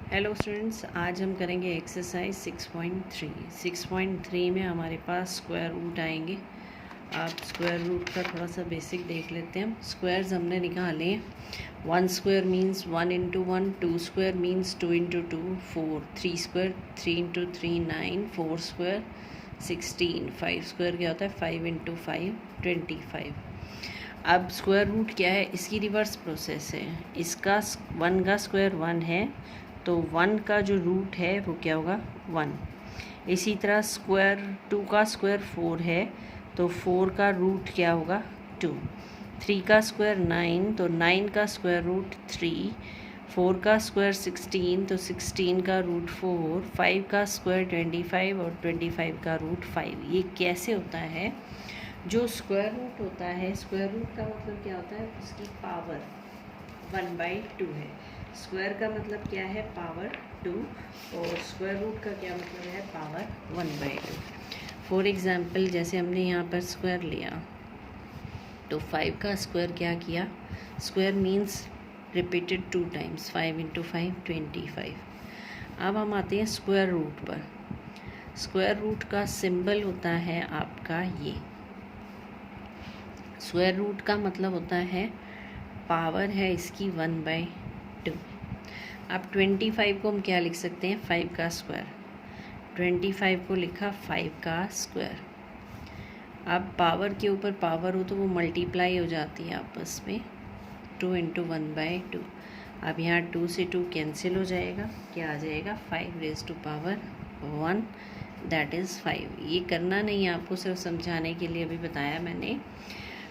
Hello students, आज हम करेंगे एक्सरसाइज 6.3। 6.3 में हमारे पास स्क्वायर रूट आएंगे। आप स्क्वायर रूट का थोड़ा सा बेसिक देख लेते हैं। स्क्वायर्स हमने निकाले। 1 square means 1 into 1, 2 square means 2 into 2, 4, 3 square 3 into 3 9, 4 square 16, 5 square क्या होता है 5 इंटू 5 25। अब स्क्वायर रूट क्या है, इसकी रिवर्स प्रोसेस है। इसका 1 का स्क्वायर 1 है, तो 1 का जो रूट है वो क्या होगा 1। इसी तरह स्क्वायर 2 का स्क्वायर 4 है, तो 4 का रूट क्या होगा 2। 3 का स्क्वायर 9, तो 9 का स्क्वायर रूट 3। 4 का स्क्वायर 16, तो 16 का रूट 4। 5 का स्क्वायर 25 और 25 का रूट 5। ये कैसे होता है? जो स्क्वायर रूट होता है, स्क्वायर रूट का मतलब क्या होता है, उसकी पावर 1/2 है। स्क्वायर का मतलब क्या है, पावर 2, और स्क्वायर रूट का क्या मतलब है, पावर 1/2। फॉर एग्ज़ाम्पल, जैसे हमने यहाँ पर स्क्वायर लिया, तो 5 का स्क्वायर क्या किया, square means repeated 2 times, 5 into 5 25। अब हम आते हैं स्क्वायर रूट पर। स्क्वायर रूट का सिंबल होता है आपका ये। स्क्वायर रूट का मतलब होता है पावर है इसकी 1/2। अब 25 को हम क्या लिख सकते हैं, 5 का स्क्वायर। 25 को लिखा 5 का स्क्वायर। अब पावर के ऊपर पावर हो तो वो मल्टीप्लाई हो जाती है आपस में, 2 इंटू 1/2। अब यहाँ 2 से 2 कैंसिल हो जाएगा, क्या आ जाएगा 5 raise to power 1, that is 5। ये करना नहीं है आपको, सिर्फ समझाने के लिए अभी बताया मैंने।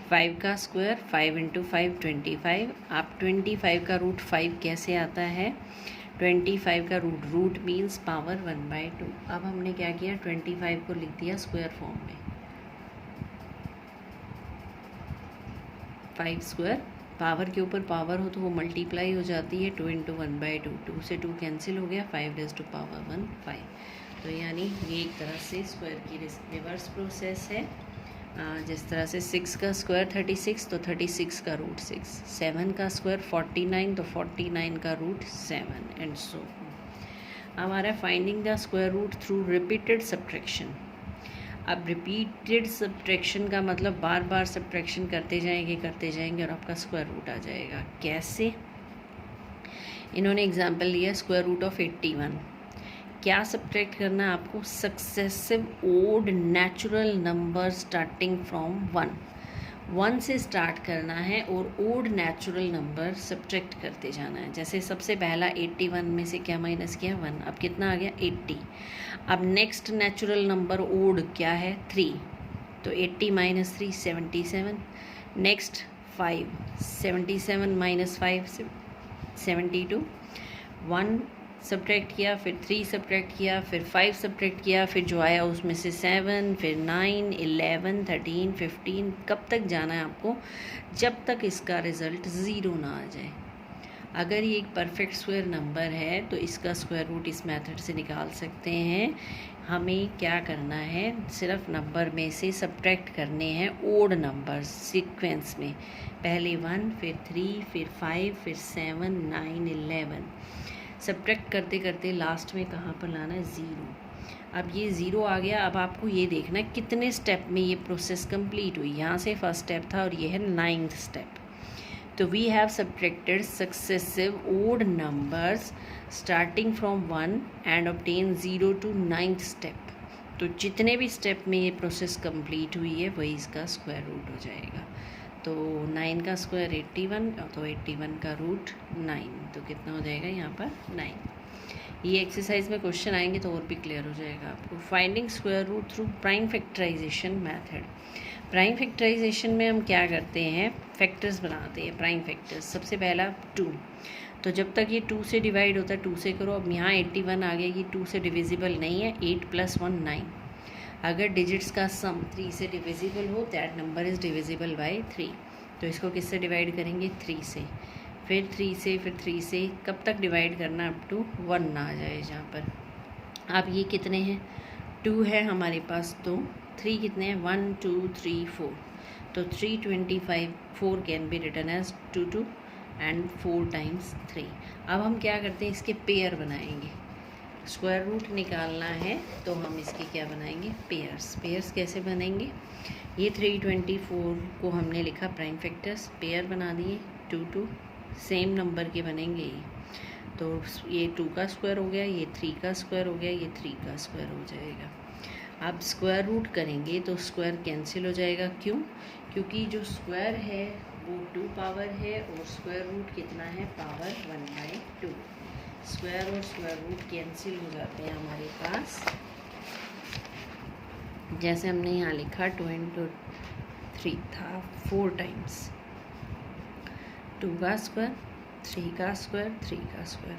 5 का स्क्वायर 5 इंटू 5 25। आप 25 का रूट 5 कैसे आता है, 25 का रूट मीन्स पावर 1/2। अब हमने क्या किया, 25 को लिख दिया स्क्वायर फॉर्म में। 5 स्क्वायर, पावर के ऊपर पावर हो तो वो मल्टीप्लाई हो जाती है, 2 इंटू 1/2। 2 से 2 कैंसिल हो गया, 5 रेज़ टू पावर 1 5। तो यानी ये एक तरह से स्क्वायर की रिवर्स प्रोसेस है। जिस तरह से 6 का स्क्वायर 36, तो 36 का रूट 6। 7 का स्क्वायर 49, तो 49 का रूट 7, एंड सो। अब आ रहा है finding the square root through repeated subtraction. अब रिपीटेड सब्ट्रैक्शन का मतलब बार बार सब्ट्रैक्शन करते जाएंगे और आपका स्क्वायर रूट आ जाएगा। कैसे? इन्होंने एग्जाम्पल लिया स्क्वायर रूट ऑफ 81। क्या सब्ट्रैक्ट करना है आपको, successive odd natural number starting from 1 से स्टार्ट करना है और ओड नेचुरल नंबर सब्ट्रैक्ट करते जाना है। जैसे सबसे पहला 81 में से क्या माइनस किया 1, अब कितना आ गया 80। अब नेक्स्ट नेचुरल नंबर ओड क्या है 3, तो 80 माइनस 3 77। Next 5, 77 minus 5 72। 1 सब्ट्रैक्ट किया, फिर 3 सब्ट्रैक्ट किया, फिर 5 सब्ट्रैक्ट किया, फिर जो आया उसमें से 7, फिर 9 11 13 15। कब तक जाना है आपको, जब तक इसका रिज़ल्ट 0 ना आ जाए। अगर ये एक परफेक्ट स्क्वायर नंबर है तो इसका स्क्वायर रूट इस मेथड से निकाल सकते हैं। हमें क्या करना है, सिर्फ नंबर में से सब्ट्रैक्ट करने हैं ओड नंबर्स सीक्वेंस में। पहले 1, फिर 3, फिर 5, फिर 7 9 11। सब्ट्रैक्ट करते करते लास्ट में कहाँ पर लाना है 0। अब ये 0 आ गया। अब आपको ये देखना है कितने स्टेप में ये प्रोसेस कंप्लीट हुई। यहाँ से फर्स्ट स्टेप था और ये है 9th स्टेप। तो we have subtracted successive odd numbers starting from 1 and obtain 0 to 9th step. तो जितने भी स्टेप में ये प्रोसेस कंप्लीट हुई है वही इसका स्क्वायर रूट हो जाएगा। तो 9 का स्क्वायर 81, तो 81 का रूट 9, तो कितना हो जाएगा यहाँ पर 9। ये एक्सरसाइज में क्वेश्चन आएंगे तो और भी क्लियर हो जाएगा आपको। Finding square root through prime factorisation method. Prime factorisation में हम क्या करते हैं, फैक्टर्स बनाते हैं, प्राइम फैक्टर्स। सबसे पहला 2, तो जब तक ये 2 से डिवाइड होता है 2 से करो। अब यहाँ 81 आ गया, ये 2 से डिविजिबल नहीं है। 8 + 1 9। अगर डिजिट्स का सम 3 से डिविजिबल हो, that number is divisible by 3। तो इसको किससे डिवाइड करेंगे, 3 से, फिर 3 से, फिर 3 से। कब तक डिवाइड करना, अप टू 1 ना आ जाए जहाँ पर। अब ये कितने हैं, 2 है हमारे पास, तो 3 कितने हैं, 1 2 3 4। तो 325 4 can be written as 2 2 and 4 times 3। अब हम क्या करते हैं, इसके पेयर बनाएंगे। स्क्वायर रूट निकालना है तो हम इसके क्या बनाएंगे, पेयर्स। पेयर्स कैसे बनेंगे, ये 324 को हमने लिखा प्राइम फैक्टर्स, पेयर बना दिए 2 2, सेम नंबर के बनेंगे ये। तो ये 2 का स्क्वायर हो गया, ये 3 का स्क्वायर हो गया, ये 3 का स्क्वायर हो जाएगा। अब स्क्वायर रूट करेंगे तो स्क्वायर कैंसिल हो जाएगा। क्यों, क्योंकि जो स्क्वायर है वो 2 पावर है और स्क्वायर रूट कितना है, पावर 1/2। स्क्वायर और स्क्वायर रूट कैंसिल हो जाते हैं हमारे पास। जैसे हमने यहाँ लिखा 2 × 3 था 4 टाइम्स, 2 का स्क्वायर, 3 का स्क्वायर, 3 का स्क्वायर,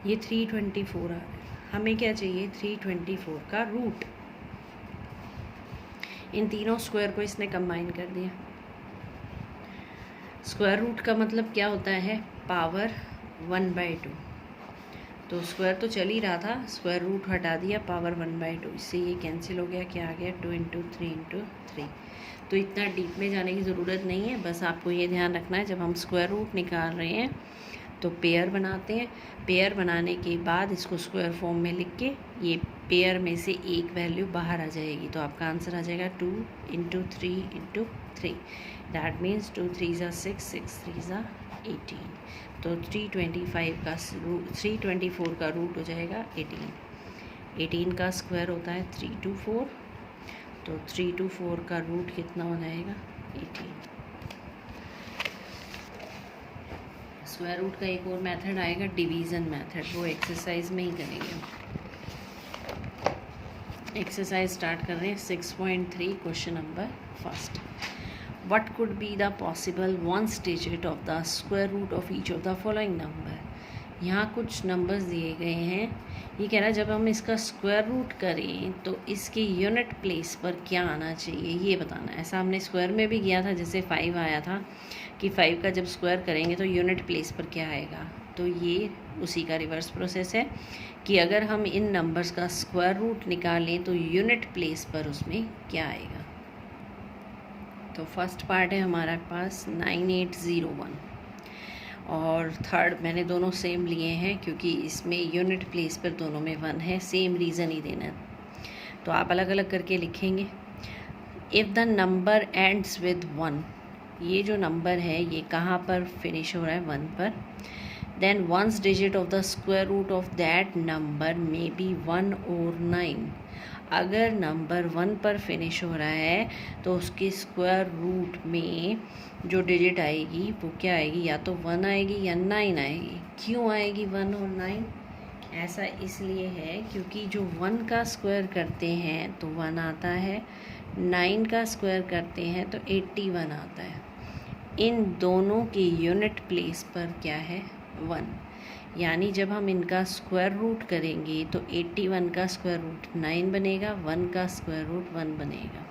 ये 324 आ रहा है। हमें क्या चाहिए, 324 का रूट। इन तीनों स्क्वायर को इसने कंबाइन कर दिया। स्क्वायर रूट का मतलब क्या होता है, पावर 1/2। तो स्क्वायर तो चल ही रहा था, स्क्वायर रूट हटा दिया, पावर 1/2, इससे ये कैंसिल हो गया। क्या आ गया, 2 × 3 × 3। तो इतना डीप में जाने की ज़रूरत नहीं है, बस आपको ये ध्यान रखना है जब हम स्क्वायर रूट निकाल रहे हैं तो पेयर बनाते हैं। पेयर बनाने के बाद इसको स्क्वायर फॉर्म में लिख के ये पेयर में से एक वैल्यू बाहर आ जाएगी, तो आपका आंसर आ जाएगा 2 × 3 × 3। That means 2 3 = 6, 6 3 = 18। तो 324 का रूट हो जाएगा 18। 18 का स्क्वायर होता है 324, तो 324 का रूट कितना हो जाएगा, 18। स्क्वायर रूट का एक और मेथड आएगा, डिवीज़न मेथड, वो एक्सरसाइज में ही करेंगे। एक्सरसाइज स्टार्ट कर रहे हैं 6.3, question number first. What could be the possible ones digit of the square root of each of the following number? यहाँ कुछ नंबर्स दिए गए हैं। ये कह रहा है जब हम इसका स्क्वायर रूट करें तो इसके यूनिट प्लेस पर क्या आना चाहिए, ये बताना है। ऐसा हमने स्क्वायर में भी किया था, जैसे 5 आया था कि 5 का जब स्क्वायर करेंगे तो यूनिट प्लेस पर क्या आएगा। तो ये उसी का रिवर्स प्रोसेस है कि अगर हम इन नंबर्स का स्क्वायर रूट निकालें तो यूनिट प्लेस पर उसमें क्या आएगा। तो फर्स्ट पार्ट है हमारे पास 9801 और थर्ड मैंने दोनों सेम लिए हैं क्योंकि इसमें यूनिट प्लेस पर दोनों में 1 है, सेम रीज़न ही देना है। तो आप अलग अलग करके लिखेंगे। If the number ends with 1, ये जो नंबर है ये कहाँ पर फिनिश हो रहा है, 1 पर। Then ones digit of the square root of that number may be 1 और 9। अगर नंबर 1 पर फिनिश हो रहा है तो उसके स्क्वायर रूट में जो डिजिट आएगी वो क्या आएगी, या तो 1 आएगी या 9 आएगी। क्यों आएगी 1 और 9? ऐसा इसलिए है क्योंकि जो 1 का स्क्वायर करते हैं तो 1 आता है, 9 का स्क्वायर करते हैं तो 81 आता है। इन दोनों के यूनिट प्लेस पर क्या है, 1। यानी जब हम इनका स्क्वायर रूट करेंगे तो 81 का स्क्वायर रूट 9 बनेगा, 1 का स्क्वायर रूट 1 बनेगा।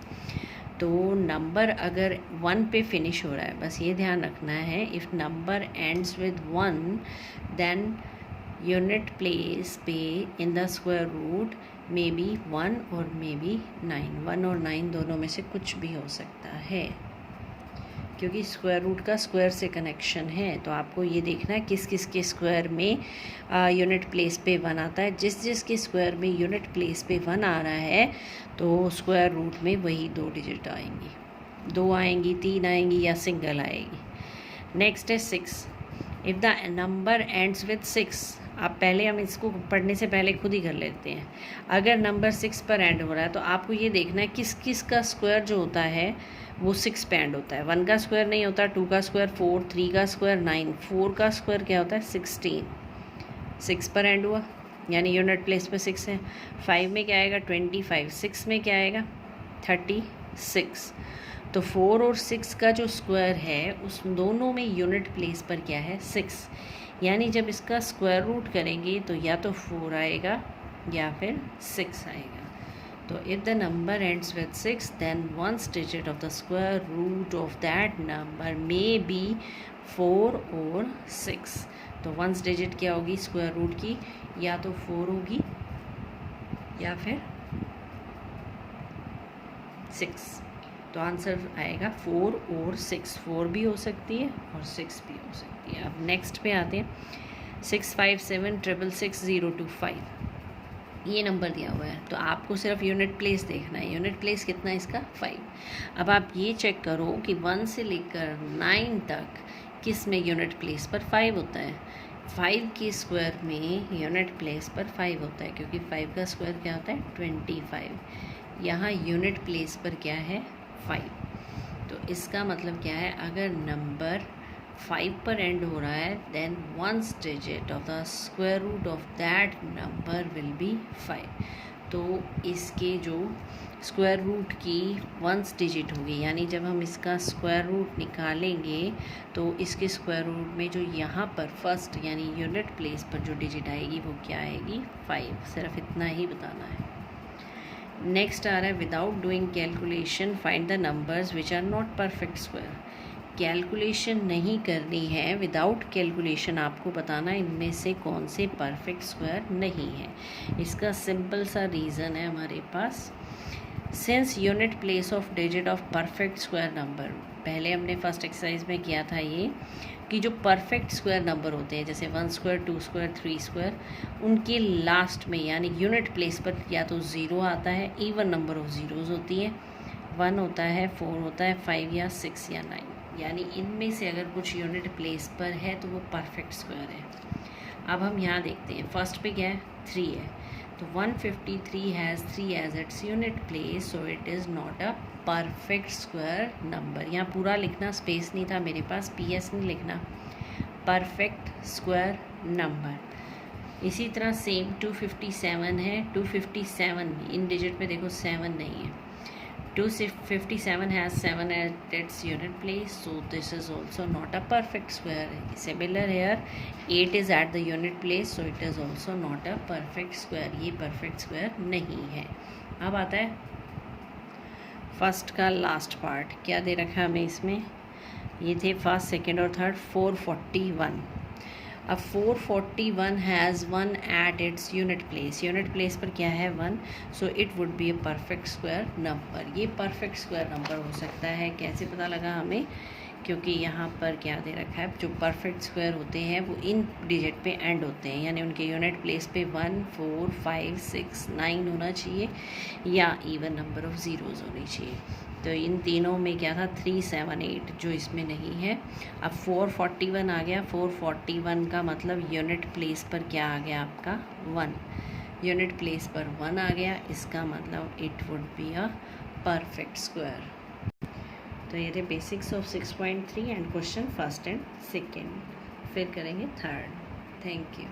तो नंबर अगर 1 पे फिनिश हो रहा है, बस ये ध्यान रखना है, if number ends with 1 then unit place पे in the square root may be 1 और मे बी 9। 1 और 9 दोनों में से कुछ भी हो सकता है क्योंकि स्क्वायर रूट का स्क्वायर से कनेक्शन है। तो आपको ये देखना है किस किस के स्क्वायर में यूनिट प्लेस पे 1 आता है। जिस जिस के स्क्वायर में यूनिट प्लेस पे 1 आ रहा है तो स्क्वायर रूट में वही 2 डिजिट आएंगी, 2 आएंगी, 3 आएंगी या सिंगल आएगी। नेक्स्ट है 6। If the number ends with 6, आप पहले हम इसको पढ़ने से पहले खुद ही कर लेते हैं। अगर नंबर 6 पर एंड हो रहा है तो आपको ये देखना है किस किस का स्क्वायर जो होता है वो 6 पे एंड होता है। 1 का स्क्वायर नहीं होता, 2 का स्क्वायर 4, 3 का स्क्वायर 9, 4 का स्क्वायर क्या होता है 16। 6 पर एंड हुआ यानी यूनिट प्लेस पर 6 है। 5 में क्या आएगा 25, 6 में क्या आएगा 36। तो 4 और 6 का जो स्क्वायर है उस दोनों में यूनिट प्लेस पर क्या है 6। यानी जब इसका स्क्वायर रूट करेंगे तो या तो 4 आएगा या फिर 6 आएगा। तो if the number ends with 6 then ones digit of the square root of that number may be 4 और 6। तो वंस डिजिट क्या होगी स्क्वायर रूट की, या तो 4 होगी या फिर 6। तो आंसर आएगा 4 और 6। 4 भी हो सकती है और 6 भी हो सकती है। दिया। अब नेक्स्ट पे आते हैं, 6576666025 ये नंबर दिया हुआ है, तो आपको सिर्फ यूनिट प्लेस देखना है। यूनिट प्लेस कितना है इसका? 5। अब आप ये चेक करो कि 1 से लेकर 9 तक किस में यूनिट प्लेस पर 5 होता है। 5 के स्क्वायर में यूनिट प्लेस पर 5 होता है, क्योंकि 5 का स्क्वायर क्या होता है? 25। यहाँ यूनिट प्लेस पर क्या है? 5। तो इसका मतलब क्या है? अगर नंबर 5 पर एंड हो रहा है, then 1st digit of the square root of that number will be 5। तो इसके जो स्क्वायर रूट की 1st डिजिट होगी, यानी जब हम इसका स्क्वायर रूट निकालेंगे तो इसके स्क्वायर रूट में जो यहाँ पर फर्स्ट यानी यूनिट प्लेस पर जो डिजिट आएगी वो क्या आएगी? 5। सिर्फ इतना ही बताना है। नेक्स्ट आ रहा है, without doing calculation find the numbers which are not perfect square. Calculation नहीं करनी है, विदाउट कैलकुलेशन आपको बताना इनमें से कौन से परफेक्ट स्क्वायर नहीं है। इसका सिंपल सा रीज़न है हमारे पास, since unit place of digit of perfect square number, पहले हमने फर्स्ट एक्सरसाइज में किया था ये कि जो परफेक्ट स्क्वायर नंबर होते हैं जैसे 1 स्क्वायर 2 स्क्वायर 3 स्क्वायर, उनके लास्ट में यानी यूनिट प्लेस पर या तो 0 आता है, इवन नंबर ऑफ ज़ीरोज़ होती है, 1 होता है, 4 होता है, 5 या 6 या 9, यानी इनमें से अगर कुछ यूनिट प्लेस पर है तो वो परफेक्ट स्क्वायर है। अब हम यहाँ देखते हैं, फर्स्ट पे क्या है? 3 है, तो 153 has 3 as its unit place, so it is not a perfect square number. यहाँ पूरा लिखना, स्पेस नहीं था मेरे पास, PS नहीं लिखना, परफेक्ट स्क्वायर नंबर। इसी तरह सेम 257 है, 257 इन डिजिट में देखो 7 नहीं है, 257 has 7 at its unit place, so this is also not a perfect square. Similar here, 8 is at the unit place, so it is also not a perfect square. ये perfect square नहीं है। अब आता है फर्स्ट का last part, क्या दे रखा है हमें इसमें? ये थे फर्स्ट, सेकेंड और थर्ड, 441। अब 441 has 1 at its unit place, unit place पर क्या है? 1, so it would be a perfect square number. ये परफेक्ट स्क्वायर नंबर हो सकता है। कैसे पता लगा हमें? क्योंकि यहाँ पर क्या दे रखा है, जो परफेक्ट स्क्वायर होते हैं वो इन डिजिट पे एंड होते हैं, यानी उनके यूनिट प्लेस पे 1, 4, 5, 6, 9 होना चाहिए या इवन नंबर ऑफ ज़ीरोज़ होनी चाहिए। तो इन तीनों में क्या था? 3, 7, 8, जो इसमें नहीं है। अब 441 आ गया, 441 का मतलब यूनिट प्लेस पर क्या आ गया आपका? 1। यूनिट प्लेस पर 1 आ गया, इसका मतलब it would be a perfect square. तो ये थे basics of 6.3 and question first and second. फिर करेंगे थर्ड। Thank you.